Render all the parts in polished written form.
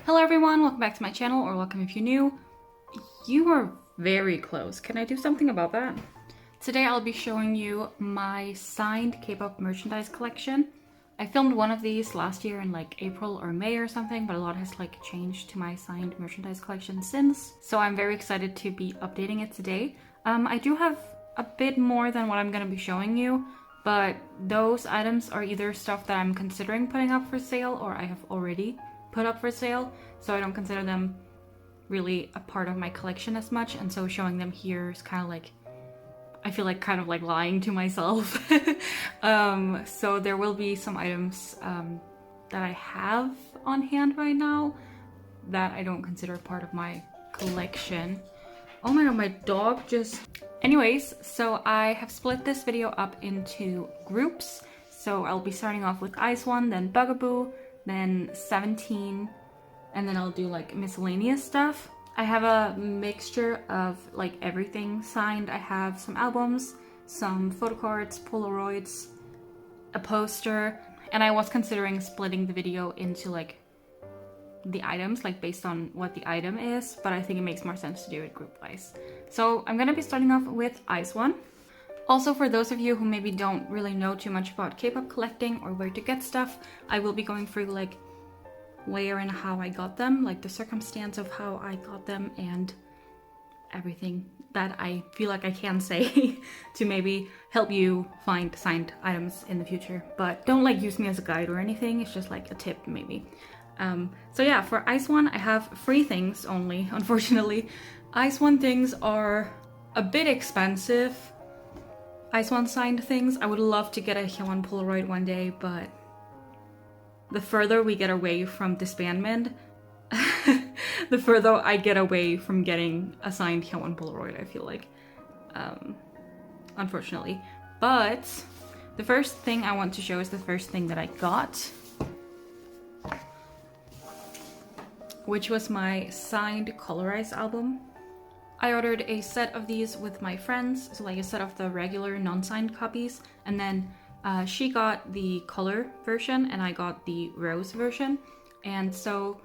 Hello everyone, welcome back to my channel, or welcome if you're new. You are very close. Can I do something about that? Today I'll be showing you my signed K-pop merchandise collection. I filmed one of these last year in like April or May or something, but a lot has like changed to my signed merchandise collection since. So I'm very excited to be updating it today. I do have a bit more than what I'm going to be showing you, but those items are either stuff that I'm considering putting up for sale or I have already put up for sale, so I don't consider them really a part of my collection as much, and so showing them here is kind of like, I feel like kind of like lying to myself. So there will be some items that I have on hand right now that I don't consider part of my collection. Oh my god, my dog just... Anyways, so I have split this video up into groups. So I'll be starting off with Ice One, then bugAboo, then 17, and then I'll do like miscellaneous stuff. I have a mixture of like everything signed. I have some albums, some photocards, polaroids, a poster, and I was considering splitting the video into like the items, like based on what the item is, but I think it makes more sense to do it group wise. So I'm gonna be starting off with Ice One. Also, for those of you who maybe don't really know too much about K-pop collecting or where to get stuff, I will be going through like where and how I got them, like the circumstance of how I got them and everything that I feel like I can say to maybe help you find signed items in the future. But don't like use me as a guide or anything, it's just like a tip maybe. So yeah, for Ice One, I have free things only, unfortunately. Ice One things are a bit expensive. Ice One signed things. I would love to get a Hyewon Polaroid one day, but the further we get away from disbandment, the further I get away from getting a signed Hyewon Polaroid, I feel like. Unfortunately. But the first thing I want to show is the first thing that I got, which was my signed Colorize album. I ordered a set of these with my friends, so like a set of the regular non-signed copies, and then she got the color version and I got the rose version. And so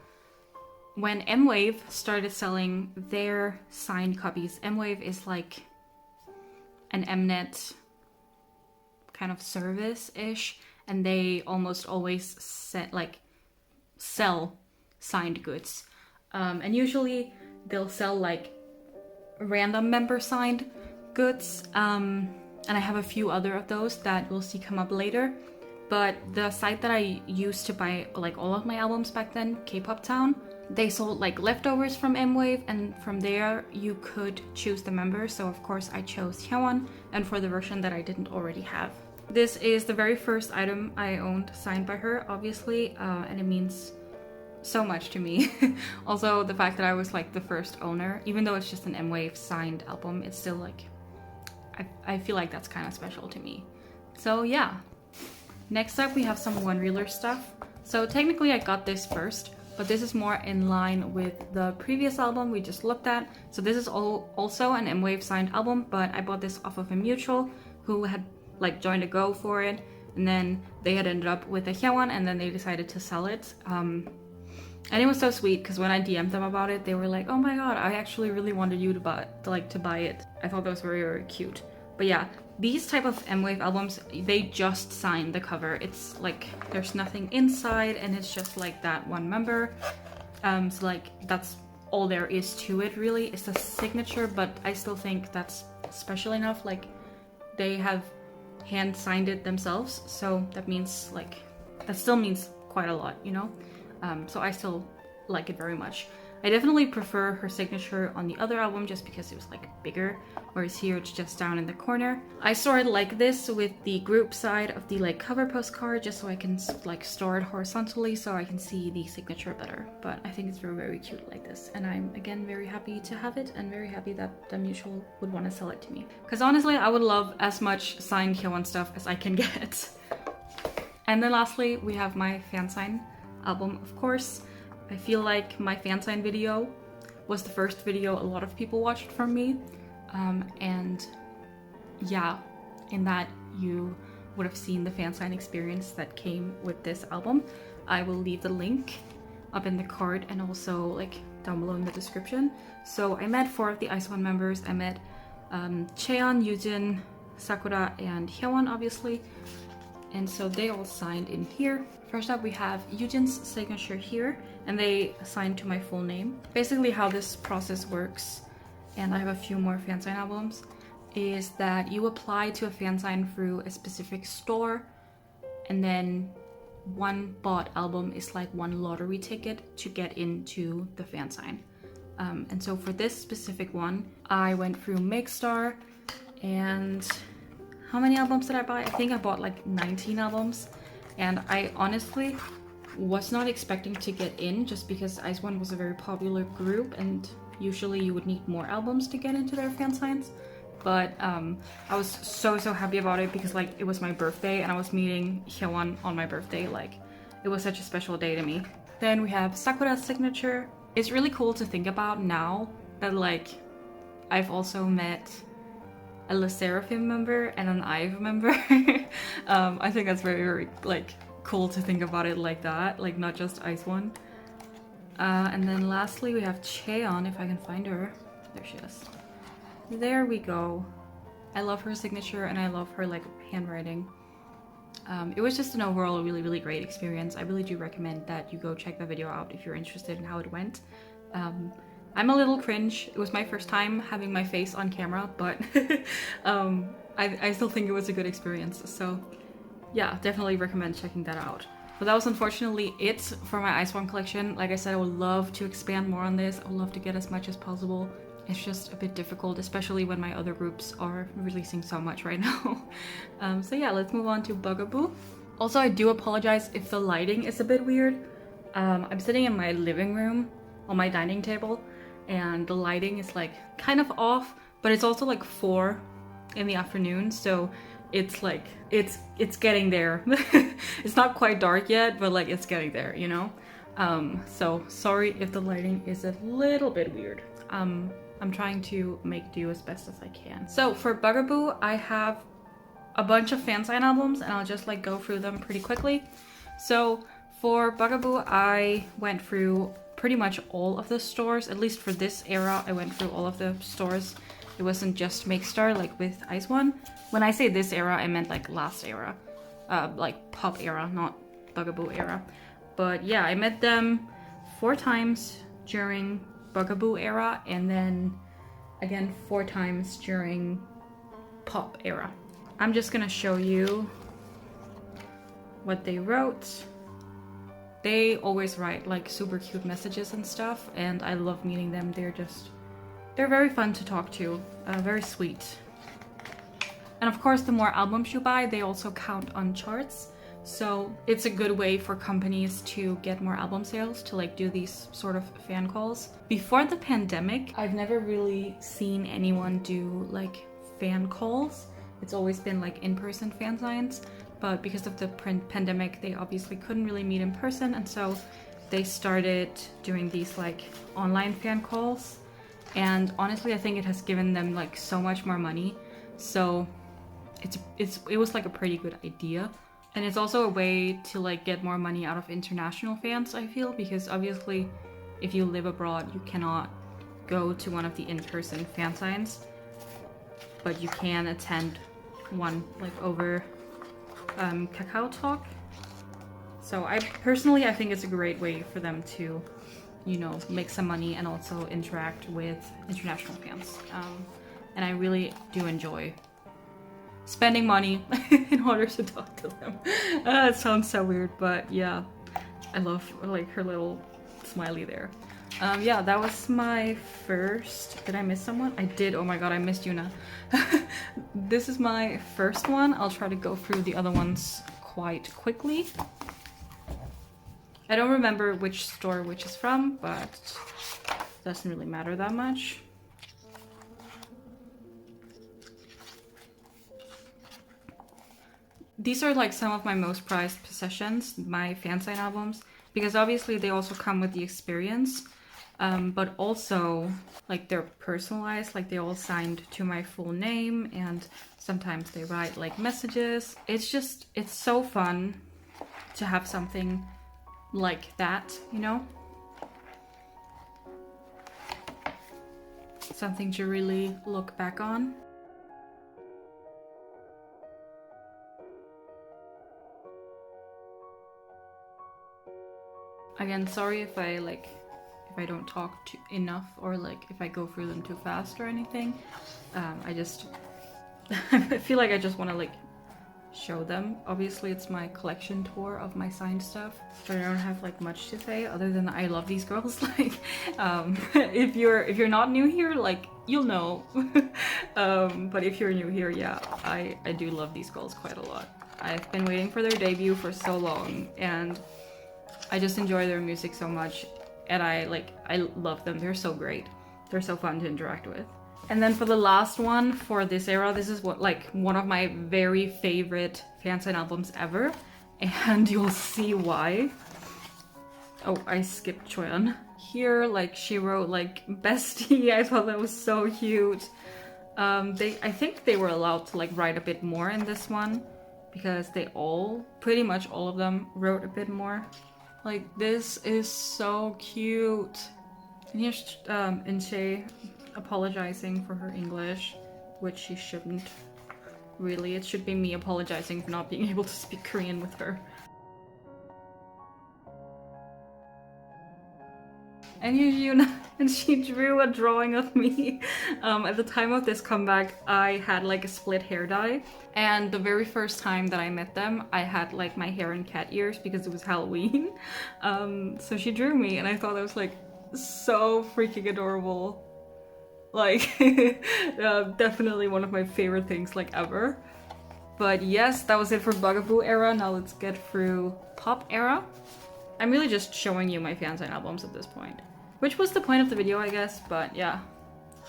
when M-Wave started selling their signed copies, M-Wave is like an Mnet kind of service-ish, and they almost always sell signed goods. And usually they'll sell like random member signed goods, and I have a few other of those that we'll see come up later. But the site that I used to buy like all of my albums back then, Kpop Town, they sold like leftovers from M-Wave, and from there you could choose the member. So of course I chose Hyewon, and for the version that I didn't already have. This is the very first item I owned signed by her, obviously, and it means so much to me. Also, the fact that I was like the first owner, even though it's just an M-Wave signed album, it's still like, I feel like that's kind of special to me. So yeah. Next up we have some one-reeler stuff. So technically I got this first, but this is more in line with the previous album we just looked at. So this is also an M-Wave signed album, but I bought this off of a mutual who had like joined a go for it, and then they had ended up with a Hyewon, and then they decided to sell it. And it was so sweet because when I DM'd them about it, they were like, "Oh my god, I actually really wanted you to buy it." I thought that was very, very cute. But yeah, these type of M-Wave albums, they just sign the cover. It's like there's nothing inside, and it's just like that one member. So like that's all there is to it really. It's a signature, but I still think that's special enough. Like they have hand signed it themselves, so that means like that still means quite a lot, you know. So I still like it very much. I definitely prefer her signature on the other album just because it was like bigger, whereas here it's just down in the corner. I store it like this with the group side of the like cover postcard, just so I can like store it horizontally so I can see the signature better. But I think it's very, very cute like this, and I'm again very happy to have it and very happy that the mutual would want to sell it to me. Because honestly, I would love as much signed Hyewon stuff as I can get. And then lastly, we have my fan sign album, of course. I feel like my fan sign video was the first video a lot of people watched from me, and yeah, in that you would have seen the fan sign experience that came with this album. I will leave the link up in the card and also like down below in the description. So I met 4 of the ICE1 members. I met Cheon, Yujin, Sakura, and Hyewon, obviously. And so they all signed in here. First up, we have Yujin's signature here, and they signed to my full name. Basically how this process works, and I have a few more fan sign albums, is that you apply to a fan sign through a specific store, and then one bought album is like one lottery ticket to get into the fan sign. And so for this specific one, I went through Makestar, and how many albums did I buy? I think I bought like 19 albums, and I honestly was not expecting to get in just because ICE1 was a very popular group and usually you would need more albums to get into their fan signs. But I was so happy about it because like it was my birthday and I was meeting Hyewon on my birthday. Like it was such a special day to me. Then we have Sakura's signature. It's really cool to think about now that like I've also met a Le Sserafim member and an IVE member. I think that's very like cool to think about it like that, like not just ICE1. And then lastly we have Cheon, if I can find her. There she is. There we go. I love her signature and I love her like handwriting. It was just an overall really great experience. I really do recommend that you go check the video out if you're interested in how it went. I'm a little cringe. It was my first time having my face on camera, but I still think it was a good experience. So yeah, definitely recommend checking that out. But that was unfortunately it for my ICE1 collection. Like I said, I would love to expand more on this. I would love to get as much as possible. It's just a bit difficult, especially when my other groups are releasing so much right now. So yeah, let's move on to bugAboo. Also, I do apologize if the lighting is a bit weird. I'm sitting in my living room on my dining table and the lighting is like kind of off, but it's also like 4 in the afternoon, so it's like it's getting there. It's not quite dark yet, but like it's getting there, you know? So sorry if the lighting is a little bit weird. I'm trying to make do as best as I can. So for bugAboo, I have a bunch of fan sign albums and I'll just like go through them pretty quickly. So for bugAboo, I went through pretty much all of the stores, at least for this era, I went through all of the stores. It wasn't just Makestar like with ICE1. When I say this era, I meant like last era, like pop era, not bugAboo era. But yeah, I met them 4 times during bugAboo era and then again 4 times during pop era. I'm just gonna show you what they wrote. They always write like super cute messages and stuff and I love meeting them. They're very fun to talk to, very sweet. And of course, the more albums you buy, they also count on charts. So it's a good way for companies to get more album sales, to like do these sort of fan calls. Before the pandemic, I've never really seen anyone do like fan calls. It's always been like in-person fan signs, but because of the pandemic, they obviously couldn't really meet in person, and so they started doing these like online fan calls. And honestly, I think it has given them like so much more money. So it was like a pretty good idea. And it's also a way to like get more money out of international fans, I feel, because obviously if you live abroad, you cannot go to one of the in-person fan signs, but you can attend one like over Kakao Talk. So I think it's a great way for them to, you know, make some money and also interact with international fans. And I really do enjoy spending money in order to talk to them. It sounds so weird, but yeah, I love like her little smiley there. Yeah, that was my first. Did I miss someone? I did. Oh my god, I missed Yuna. This is my first one. I'll try to go through the other ones quite quickly. I don't remember which store which is from, but it doesn't really matter that much. These are like some of my most prized possessions, my fan sign albums, because obviously they also come with the experience, but also like they're personalized, like they all signed to my full name, and sometimes they write like messages. It's so fun to have something like that, you know? something to really look back on. Again, sorry if I don't talk enough, or like if I go through them too fast or anything. I just I feel like I just want to like show them. Obviously it's my collection tour of my signed stuff, but I don't have like much to say other than I love these girls. Like if you're not new here, like you'll know. But if you're new here, yeah, I do love these girls quite a lot. I've been waiting for their debut for so long, and I just enjoy their music so much, and I love them. They're so great. They're so fun to interact with. And then for the last one for this era, this is one of my very favorite fansign albums ever, and you'll see why. Oh, I skipped Choyeon. Here, like, she wrote like bestie. I thought that was so cute. I think they were allowed to like write a bit more in this one, because they pretty much all of them wrote a bit more. Like, this is so cute. And here's Inche apologizing for her English, which she shouldn't. Really, it should be me apologizing for not being able to speak Korean with her. And here's Yuna, and she drew a drawing of me. At the time of this comeback, I had like a split hair dye, and the very first time that I met them, I had like my hair in cat ears because it was Halloween. So she drew me, and I thought that was like so freaking adorable. Like, definitely one of my favorite things like ever. But yes, that was it for bugAboo era. Now let's get through pop era. I'm really just showing you my fansign albums at this point, which was the point of the video, I guess. But yeah,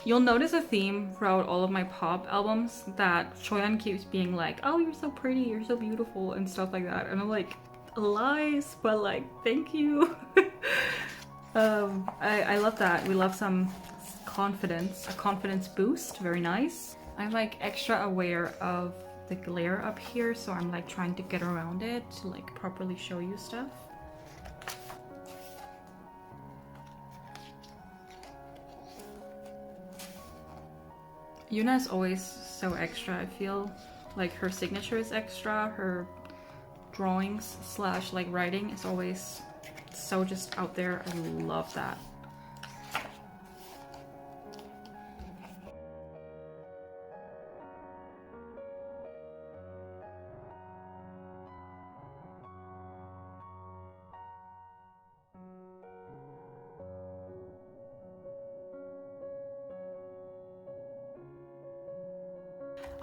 you'll notice a theme throughout all of my pop albums, that Choyeon keeps being like, oh, you're so pretty, you're so beautiful, and stuff like that. And I'm like, lies, but like, thank you. I love that. We love some confidence, a confidence boost. Very nice. I'm like extra aware of the glare up here, so I'm like trying to get around it to like properly show you stuff. Yuna is always so extra. I feel like her signature is extra. Her drawings slash like writing is always so just out there. I love that.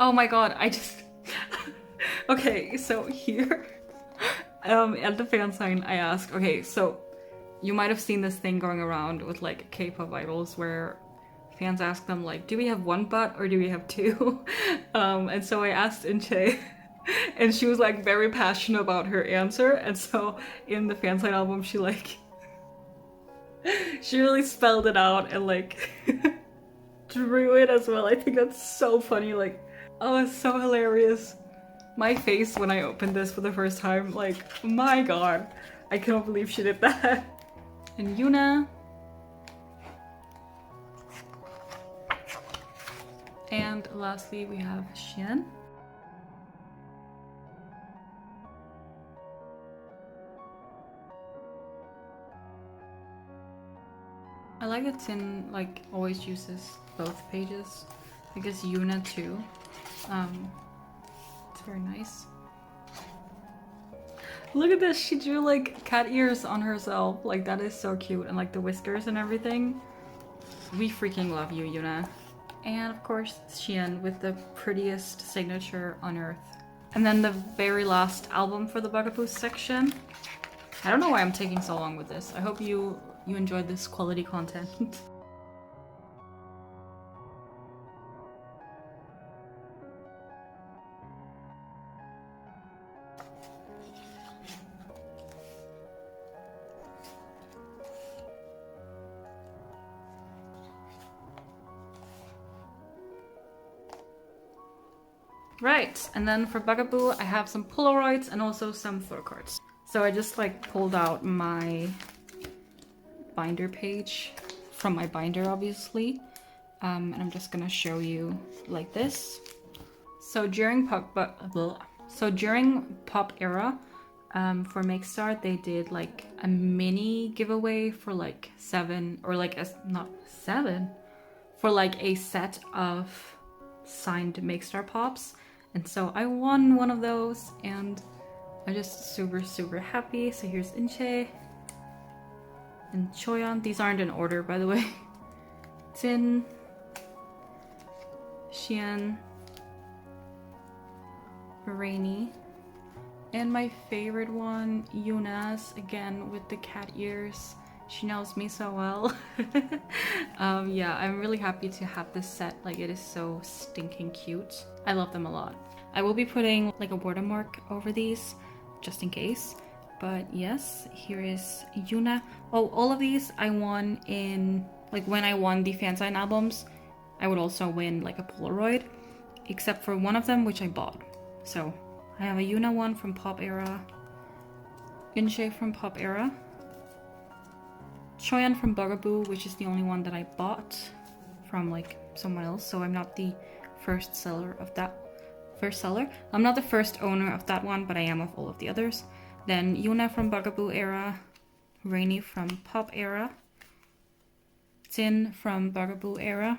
Oh my god, I just... Okay, so here, at the fan sign, I asked, okay, so you might have seen this thing going around with like K-pop idols where fans ask them like, do we have one butt or do we have two? And so I asked Inche, and she was like very passionate about her answer, and so in the fan sign album she like, she really spelled it out and like drew it as well. I think that's so funny, like, oh, it's so hilarious. My face when I opened this for the first time, like, my god, I cannot believe she did that. And Yuna. And lastly, we have Xian. I like that Tin like always uses both pages. I guess Yuna too. It's very nice. Look at this, she drew like cat ears on herself. Like, that is so cute, and like the whiskers and everything. We freaking love you, Yuna. And of course, Xian with the prettiest signature on earth. And then the very last album for the bugAboo section. I don't know why I'm taking so long with this. I hope you enjoyed this quality content. Right, and then for bugAboo, I have some Polaroids and also some photocards. So I just like pulled out my binder page from my binder, obviously. And I'm just gonna show you like this. So during pop era, for Makestar, they did like a mini giveaway for like 7 or like not 7 for like a set of signed Makestar pops, and so I won one of those, and I'm just super happy. So here's Inche and Choyeon. These aren't in order, by the way. Jin, Xian, Rainy, and my favorite one, Yuna's, again with the cat ears. She knows me so well. Yeah, I'm really happy to have this set. Like, it is so stinking cute. I love them a lot. I will be putting like a watermark over these just in case. But yes, here is Yuna. Oh, all of these I won in, like when I won the fansign albums, I would also win like a Polaroid, except for one of them which I bought. So I have a Yuna one from Pop Era, Inche from Pop Era, Choyeon from bugAboo, which is the only one that I bought from like someone else, so I'm not the first seller of that. I'm not the first owner of that one, but I am of all of the others. Then Yuna from bugAboo era, Rainy from Pop era, Jin from bugAboo era,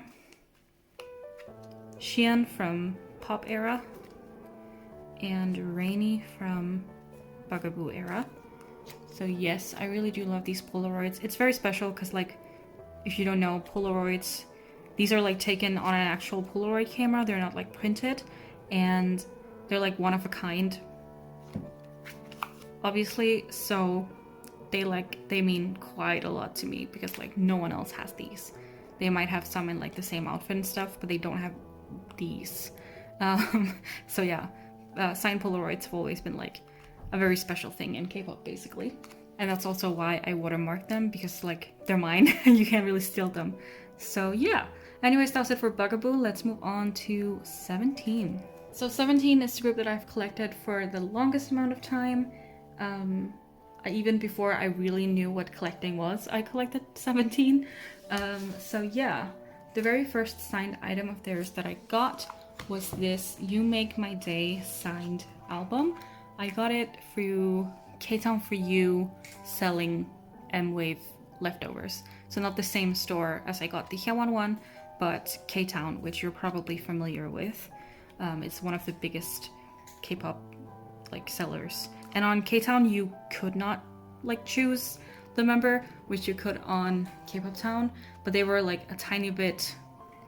Xian from Pop era, and Rainy from bugAboo era. So yes, I really do love these Polaroids. It's very special because, like, if you don't know, Polaroids, these are like taken on an actual Polaroid camera. They're not like printed, and they're like one of a kind, obviously. So they mean quite a lot to me because like no one else has these. They might have some in like the same outfit and stuff, but they don't have these. So yeah, signed Polaroids have always been like a very special thing in K-pop, basically. And that's also why I watermark them, because like they're mine. You can't really steal them. So yeah. Anyways, that's it for bugAboo. Let's move on to 17. So 17 is the group that I've collected for the longest amount of time. Even before I really knew what collecting was, I collected 17. So yeah, the very first signed item of theirs that I got was this You Make My Day signed album. I got it through K-Town For You selling M-Wave leftovers. So not the same store as I got the Hyewon one, but K-Town, which you're probably familiar with. It's one of the biggest K-pop like sellers. And on K-Town you could not like choose the member, which you could on K-Pop Town, but they were like a tiny bit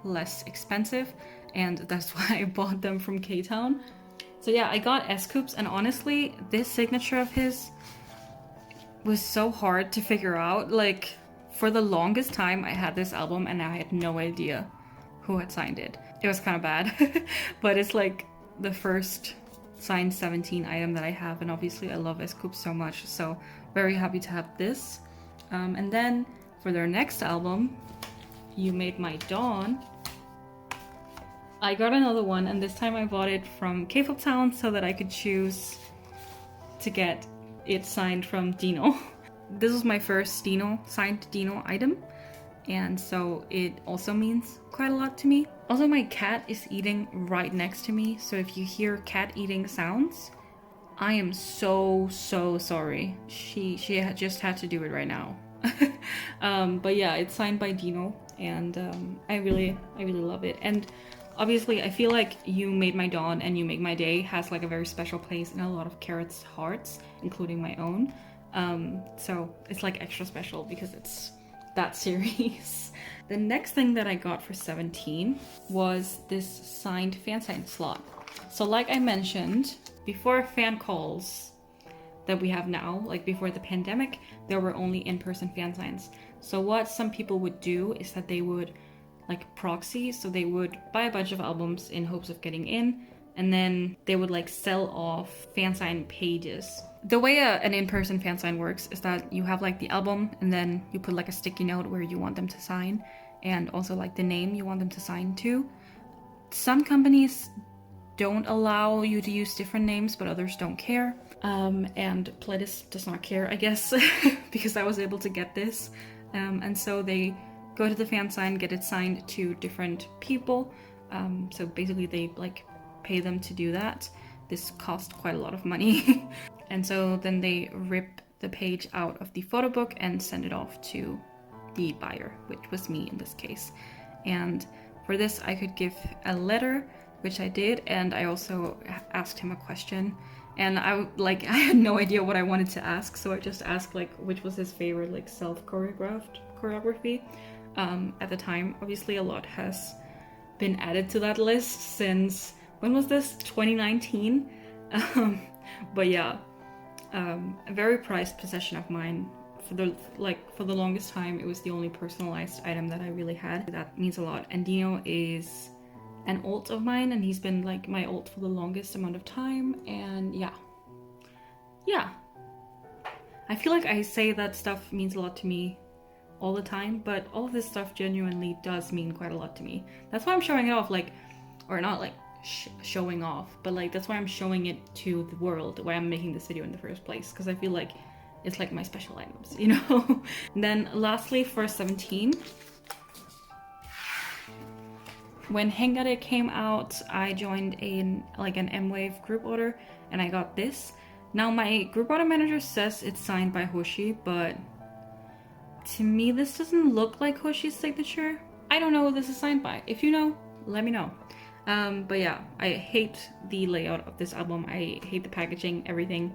less expensive, and that's why I bought them from K-Town. So yeah, I got S-Coups, and honestly, this signature of his was so hard to figure out. Like, for the longest time, I had this album and I had no idea who had signed it. It was kind of bad, but it's like the first signed 17 item that I have, and obviously I love S-Coups so much, so very happy to have this. And then for their next album, You Made My Dawn, I got another one, and this time I bought it from K-Pop Town so that I could choose to get it signed from Dino. This was my first signed Dino item, and so it also means quite a lot to me. Also, my cat is eating right next to me, so if you hear cat eating sounds, I am so sorry. She just had to do it right now. But yeah, it's signed by Dino, and I really love it. And obviously, I feel like You Made My Dawn and You Make My Day has like a very special place in a lot of Carrot's hearts, including my own. So it's like extra special because it's that series. The next thing that I got for 17 was this signed fan sign slot. So like I mentioned, before fan calls that we have now, like before the pandemic, there were only in-person fan signs. So what some people would do is that they would like proxy, so they would buy a bunch of albums in hopes of getting in, and then they would like sell off fan sign pages. The way an in-person fan sign works is that you have like the album, and then you put like a sticky note where you want them to sign, and also like the name you want them to sign to. Some companies don't allow you to use different names, but others don't care. And Pledis does not care, I guess, because I was able to get this. And so they go to the fan sign, get it signed to different people. So basically they like pay them to do that. This cost quite a lot of money. And so then they rip the page out of the photo book and send it off to the buyer, which was me in this case. And for this I could give a letter, which I did, and I also asked him a question. And I had no idea what I wanted to ask, so I just asked like which was his favorite like self-choreographed choreography at the time. Obviously a lot has been added to that list since, when was this? 2019. But yeah, a very prized possession of mine. For the longest time, it was the only personalized item that I really had. That means a lot. And Dino is an alt of mine, and he's been like my alt for the longest amount of time. And yeah, I feel like I say that stuff means a lot to me all the time, but all of this stuff genuinely does mean quite a lot to me. That's why I'm showing it off, like, or not like showing off, but like that's why I'm showing it to the world, why I'm making this video in the first place, because I feel like it's like my special items, you know? And then lastly, for 17, when Hengare came out, I joined an M-Wave group order, and I got this. Now my group order manager says it's signed by Hoshi, but to me this doesn't look like Hoshi's signature. I don't know who this is signed by. If you know, let me know. But yeah, I hate the layout of this album. I hate the packaging, everything.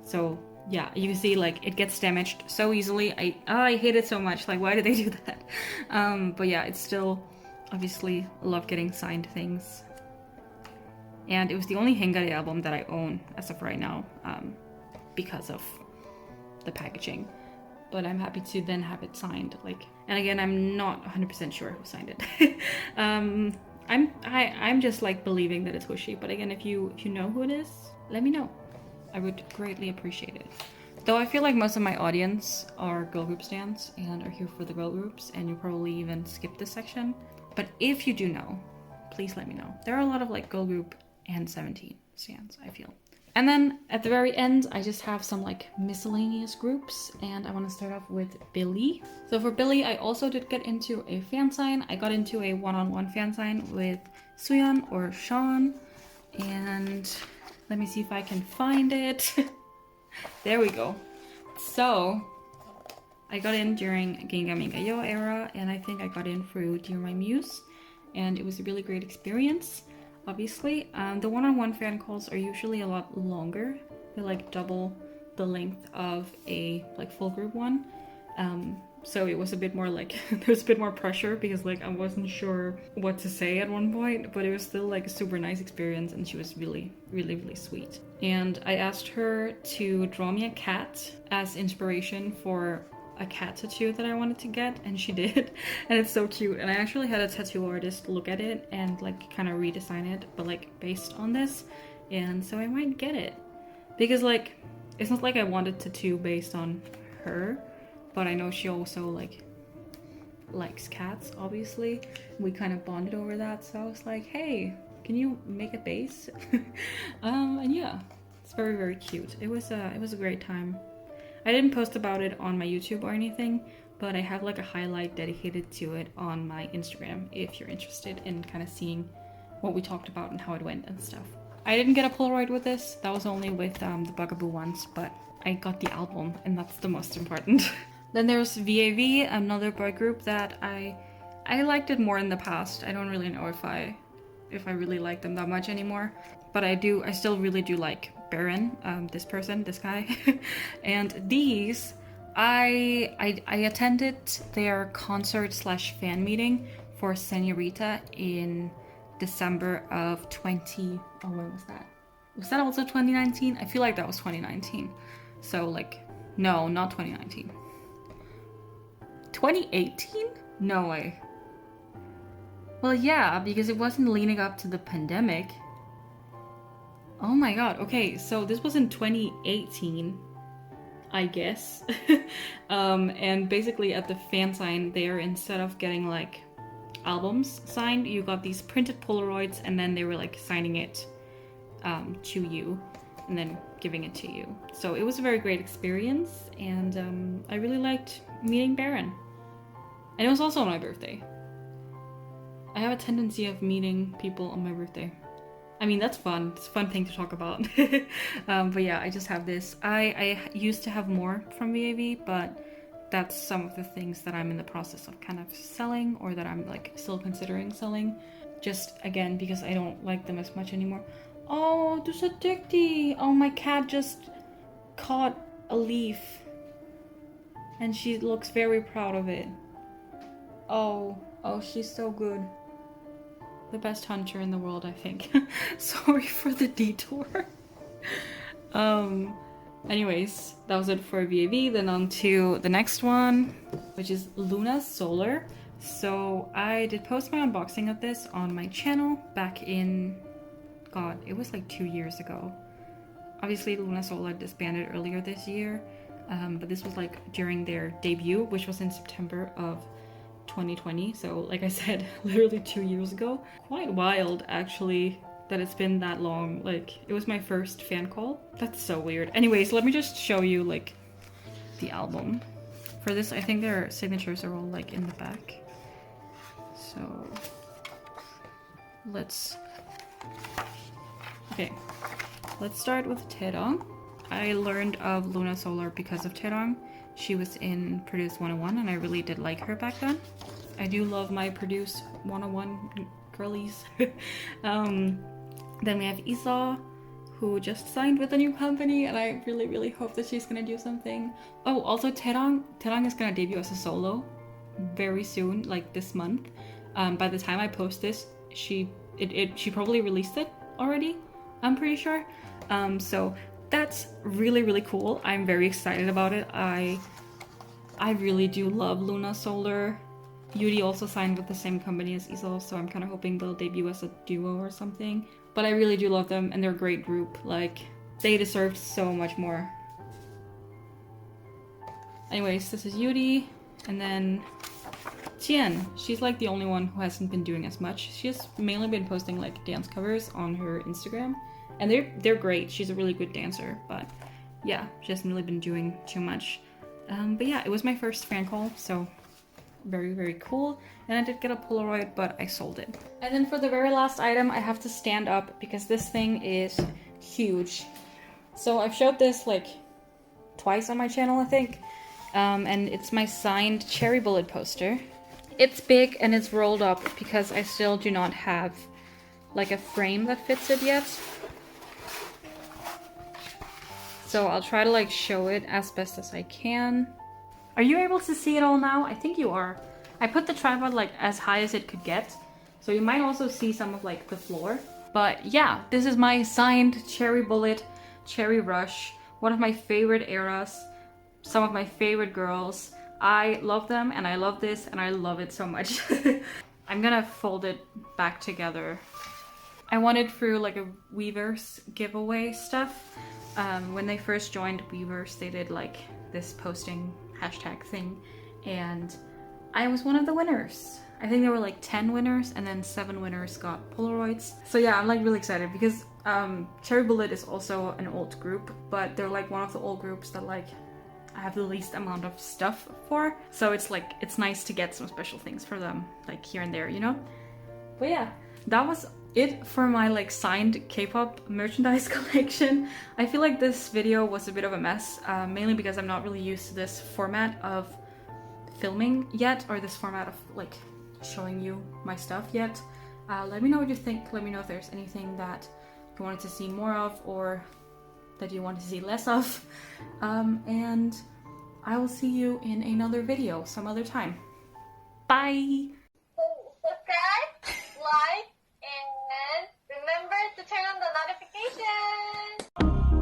So yeah, you can see like it gets damaged so easily. I hate it so much. Like, why did they do that? But yeah, it's still, obviously, I love getting signed things. And it was the only Hengare album that I own as of right now, because of the packaging. But I'm happy to then have it signed. Like, and again, I'm not 100% sure who signed it. I'm just like believing that it's Hoshi. But again, if you know who it is, let me know. I would greatly appreciate it. Though I feel like most of my audience are girl group stans and are here for the girl groups, and you probably even skip this section. But if you do know, please let me know. There are a lot of like girl group and 17 stans, I feel. And then at the very end, I just have some like miscellaneous groups, and I want to start off with billlie. So for billlie, I also did get into a fan sign. I got into a one-on-one fan sign with Suyeon or Sean, and let me see if I can find it. There we go. So I got in during Gingaminga Yo era, and I think I got in through Dear My Muse, and it was a really great experience. Obviously, the one-on-one fan calls are usually a lot longer. They're like double the length of a like full group one. So it was a bit more like, there was a bit more pressure because like I wasn't sure what to say at one point, but it was still like a super nice experience, and she was really, really, really sweet. And I asked her to draw me a cat as inspiration for a cat tattoo that I wanted to get, and she did, and it's so cute. And I actually had a tattoo artist look at it and like kind of redesign it, but like based on this, and so I might get it, because like it's not like I wanted tattoo based on her, but I know she also like likes cats, obviously. We kind of bonded over that, so I was like, hey, can you make a base? And yeah, it's very, very cute. It was a great time. I didn't post about it on my YouTube or anything, but I have like a highlight dedicated to it on my Instagram if you're interested in kind of seeing what we talked about and how it went and stuff. I didn't get a Polaroid with this. That was only with the bugAboo ones, but I got the album, and that's the most important. Then there's VAV, another boy group that I liked it more in the past. I don't really know if I really like them that much anymore, but I still really do like Baron, this guy. And these, I attended their concert/fan meeting for Senorita in December of when was that? Was that also 2019? I feel like that was 2019. So like, no, not 2019. 2018? No way. Well, yeah, because it wasn't leading up to the pandemic. Oh my god, okay, so this was in 2018, I guess. And basically at the fan sign there, instead of getting like albums signed, you got these printed Polaroids, and then they were like signing it to you and then giving it to you. So it was a very great experience, and I really liked meeting Baron. And it was also on my birthday. I have a tendency of meeting people on my birthday. I mean, that's fun. It's a fun thing to talk about. But yeah, I just have this. I used to have more from VAV, but that's some of the things that I'm in the process of kind of selling, or that I'm like still considering selling. Just again, because I don't like them as much anymore. Oh, du så dygtig! Oh, my cat just caught a leaf. And she looks very proud of it. Oh, she's so good. The best hunter in the world, I think. Sorry for the detour. Anyways, that was it for VAV. Then on to the next one, which is lunarsolar. So I did post my unboxing of this on my channel back in, God, it was like 2 years ago. Obviously, lunarsolar disbanded earlier this year, but this was like during their debut, which was in September of 2020. So like I said, literally 2 years ago. Quite wild, actually, that it's been that long. Like, it was my first fan call. That's so weird. Anyways, let me just show you like the album. For this, I think their signatures are all like in the back. So let's start with Taedong. I learned of lunarsolar because of Taedong. She was in Produce 101 and I really did like her back then. I do love my Produce 101 girlies. Then we have Isa, who just signed with a new company, and I really, really hope that she's gonna do something. Oh, also Taedong is gonna debut as a solo very soon, like this month. By the time I post this, she probably released it already, I'm pretty sure. So that's really, really cool. I'm very excited about it. I really do love lunarsolar. Yuri also signed with the same company as Isa, so I'm kind of hoping they'll debut as a duo or something. But I really do love them, and they're a great group. Like, they deserved so much more. Anyways, this is Yuri, and then Tien. She's like the only one who hasn't been doing as much. She's mainly been posting like dance covers on her Instagram, and they're great. She's a really good dancer, but yeah, she hasn't really been doing too much. But yeah, it was my first fan call, so very, very cool. And I did get a Polaroid, but I sold it. And then for the very last item, I have to stand up because this thing is huge. So I've showed this like twice on my channel, I think. And it's my signed Cherry Bullet poster. It's big and it's rolled up because I still do not have like a frame that fits it yet. So I'll try to like show it as best as I can. Are you able to see it all now? I think you are. I put the tripod like as high as it could get, so you might also see some of like the floor. But yeah, this is my signed Cherry Bullet, Cherry Rush, one of my favorite eras, some of my favorite girls. I love them and I love this and I love it so much. I'm gonna fold it back together. I won it through like a Weverse giveaway stuff. When they first joined Weverse, they did like this posting hashtag thing, and I was one of the winners. I think there were like 10 winners and then 7 winners got Polaroids. So yeah, I'm like really excited because Cherry Bullet is also an old group, but they're like one of the old groups that like I have the least amount of stuff for. So it's like, it's nice to get some special things for them, like here and there, you know? But yeah, that was it for my like signed K-pop merchandise collection. I feel like this video was a bit of a mess, mainly because I'm not really used to this format of filming yet, or this format of like showing you my stuff yet. Let me know what you think. Let me know if there's anything that you wanted to see more of or that you want to see less of. And I will see you in another video some other time. Bye! Subscribe, like, and remember to turn on the notifications!